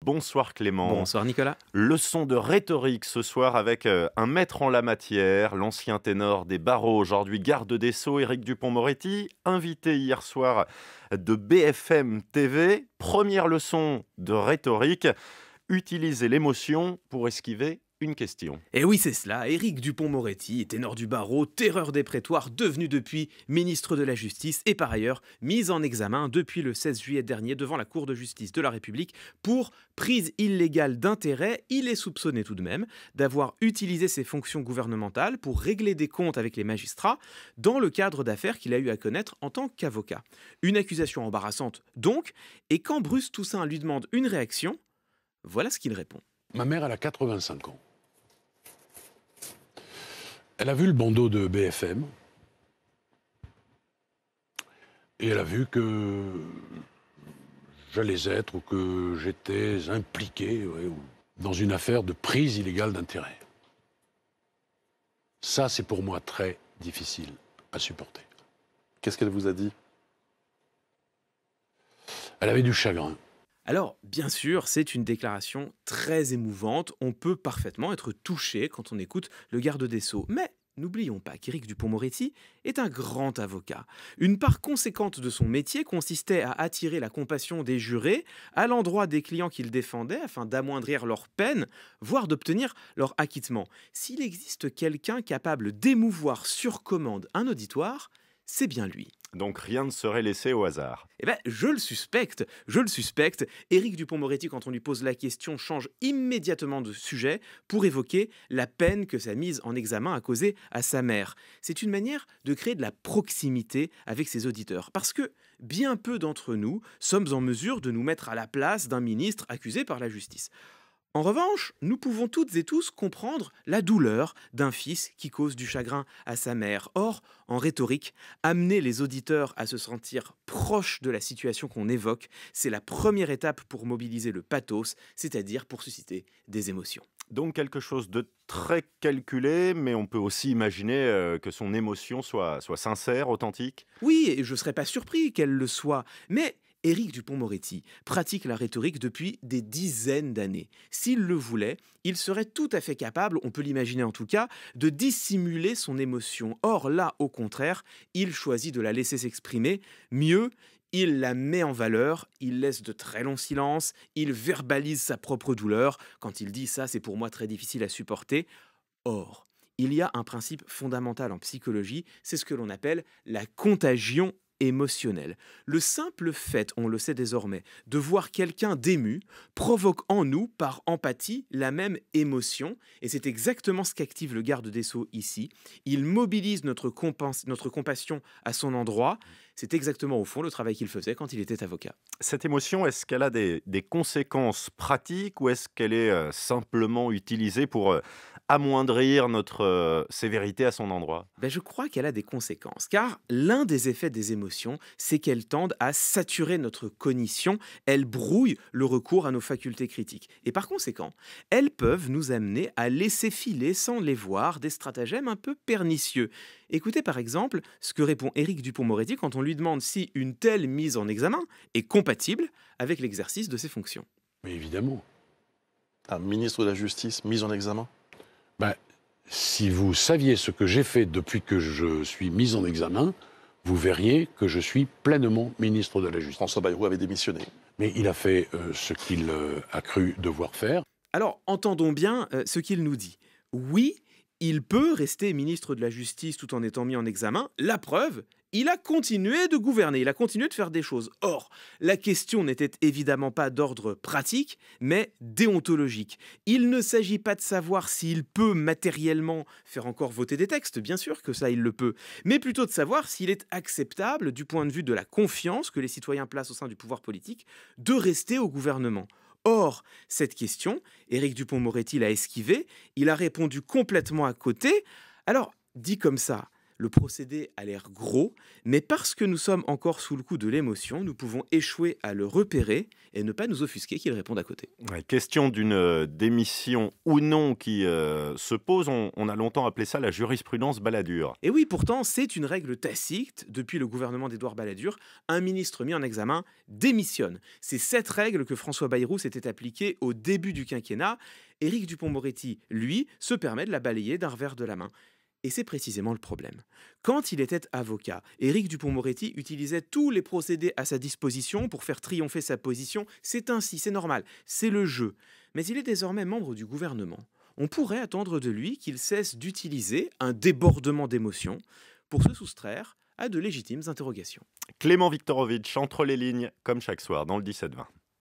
Bonsoir Clément. Bonsoir Nicolas. Leçon de rhétorique ce soir avec un maître en la matière, l'ancien ténor des barreaux, aujourd'hui garde des Sceaux, Éric Dupond-Moretti, invité hier soir de BFM TV. Première leçon de rhétorique, utiliser l'émotion pour esquiver une question. Et oui, c'est cela, Éric Dupond-Moretti, ténor du barreau, terreur des prétoires, devenu depuis ministre de la Justice et par ailleurs mis en examen depuis le 16 juillet dernier devant la Cour de justice de la République pour prise illégale d'intérêt. Il est soupçonné tout de même d'avoir utilisé ses fonctions gouvernementales pour régler des comptes avec les magistrats dans le cadre d'affaires qu'il a eu à connaître en tant qu'avocat. Une accusation embarrassante donc, et quand Bruce Toussaint lui demande une réaction, voilà ce qu'il répond. Ma mère, elle a 85 ans. Elle a vu le bandeau de BFM et elle a vu que j'allais être ou que j'étais impliqué dans une affaire de prise illégale d'intérêt. Ça, c'est pour moi très difficile à supporter. Qu'est-ce qu'elle vous a dit? Elle avait du chagrin. Alors, bien sûr, c'est une déclaration très émouvante. On peut parfaitement être touché quand on écoute le garde des Sceaux. Mais n'oublions pas qu'Éric Dupond-Moretti est un grand avocat. Une part conséquente de son métier consistait à attirer la compassion des jurés à l'endroit des clients qu'il défendait afin d'amoindrir leur peine, voire d'obtenir leur acquittement. S'il existe quelqu'un capable d'émouvoir sur commande un auditoire, c'est bien lui. Donc rien ne serait laissé au hasard. Eh bien, je le suspecte. Éric Dupond-Moretti, quand on lui pose la question, change immédiatement de sujet pour évoquer la peine que sa mise en examen a causée à sa mère. C'est une manière de créer de la proximité avec ses auditeurs. Parce que bien peu d'entre nous sommes en mesure de nous mettre à la place d'un ministre accusé par la justice. En revanche, nous pouvons toutes et tous comprendre la douleur d'un fils qui cause du chagrin à sa mère. Or, en rhétorique, amener les auditeurs à se sentir proches de la situation qu'on évoque, c'est la première étape pour mobiliser le pathos, c'est-à-dire pour susciter des émotions. Donc quelque chose de très calculé, mais on peut aussi imaginer que son émotion soit sincère, authentique. Oui, et je ne serais pas surpris qu'elle le soit, mais Éric Dupond-Moretti pratique la rhétorique depuis des dizaines d'années. S'il le voulait, il serait tout à fait capable, on peut l'imaginer en tout cas, de dissimuler son émotion. Or là, au contraire, il choisit de la laisser s'exprimer. Mieux, il la met en valeur, il laisse de très longs silences, il verbalise sa propre douleur. Quand il dit « ça, c'est pour moi très difficile à supporter », or, il y a un principe fondamental en psychologie, c'est ce que l'on appelle la contagion émotionnel. Le simple fait, on le sait désormais, de voir quelqu'un d'ému provoque en nous, par empathie, la même émotion. Et c'est exactement ce qu'active le garde des Sceaux ici. Il mobilise notre compassion à son endroit. C'est exactement au fond le travail qu'il faisait quand il était avocat. Cette émotion, est-ce qu'elle a des conséquences pratiques ou est-ce qu'elle est simplement utilisée pour amoindrir notre sévérité à son endroit? Je crois qu'elle a des conséquences, car l'un des effets des émotions, c'est qu'elles tendent à saturer notre cognition, elles brouillent le recours à nos facultés critiques. Et par conséquent, elles peuvent nous amener à laisser filer, sans les voir, des stratagèmes un peu pernicieux. Écoutez par exemple ce que répond Éric Dupond-Moretti quand on lui demande si une telle mise en examen est compatible avec l'exercice de ses fonctions. Mais évidemment. Un ministre de la Justice mis en examen? Si vous saviez ce que j'ai fait depuis que je suis mis en examen, vous verriez que je suis pleinement ministre de la Justice. François Bayrou avait démissionné. Mais il a fait ce qu'il a cru devoir faire. Alors, entendons bien ce qu'il nous dit. Oui, il peut rester ministre de la Justice tout en étant mis en examen. La preuve, il a continué de gouverner, il a continué de faire des choses. Or, la question n'était évidemment pas d'ordre pratique, mais déontologique. Il ne s'agit pas de savoir s'il peut matériellement faire encore voter des textes, bien sûr que ça il le peut, mais plutôt de savoir s'il est acceptable, du point de vue de la confiance que les citoyens placent au sein du pouvoir politique, de rester au gouvernement. Or, cette question, Éric Dupond-Moretti l'a esquivée, il a répondu complètement à côté. Alors, dit comme ça, Le procédé a l'air gros, mais parce que nous sommes encore sous le coup de l'émotion, nous pouvons échouer à le repérer et ne pas nous offusquer qu'il réponde à côté. Ouais, question d'une démission ou non qui se pose. On a longtemps appelé ça la jurisprudence Balladur. Et oui, pourtant, c'est une règle tacite. Depuis le gouvernement d'Édouard Balladur, un ministre mis en examen démissionne. C'est cette règle que François Bayrou s'était appliquée au début du quinquennat. Éric Dupond-Moretti, lui, se permet de la balayer d'un revers de la main. Et c'est précisément le problème. Quand il était avocat, Éric Dupond-Moretti utilisait tous les procédés à sa disposition pour faire triompher sa position. C'est ainsi, c'est normal, c'est le jeu. Mais il est désormais membre du gouvernement. On pourrait attendre de lui qu'il cesse d'utiliser un débordement d'émotions pour se soustraire à de légitimes interrogations. Clément Viktorovitch, entre les lignes, comme chaque soir, dans le 17-20.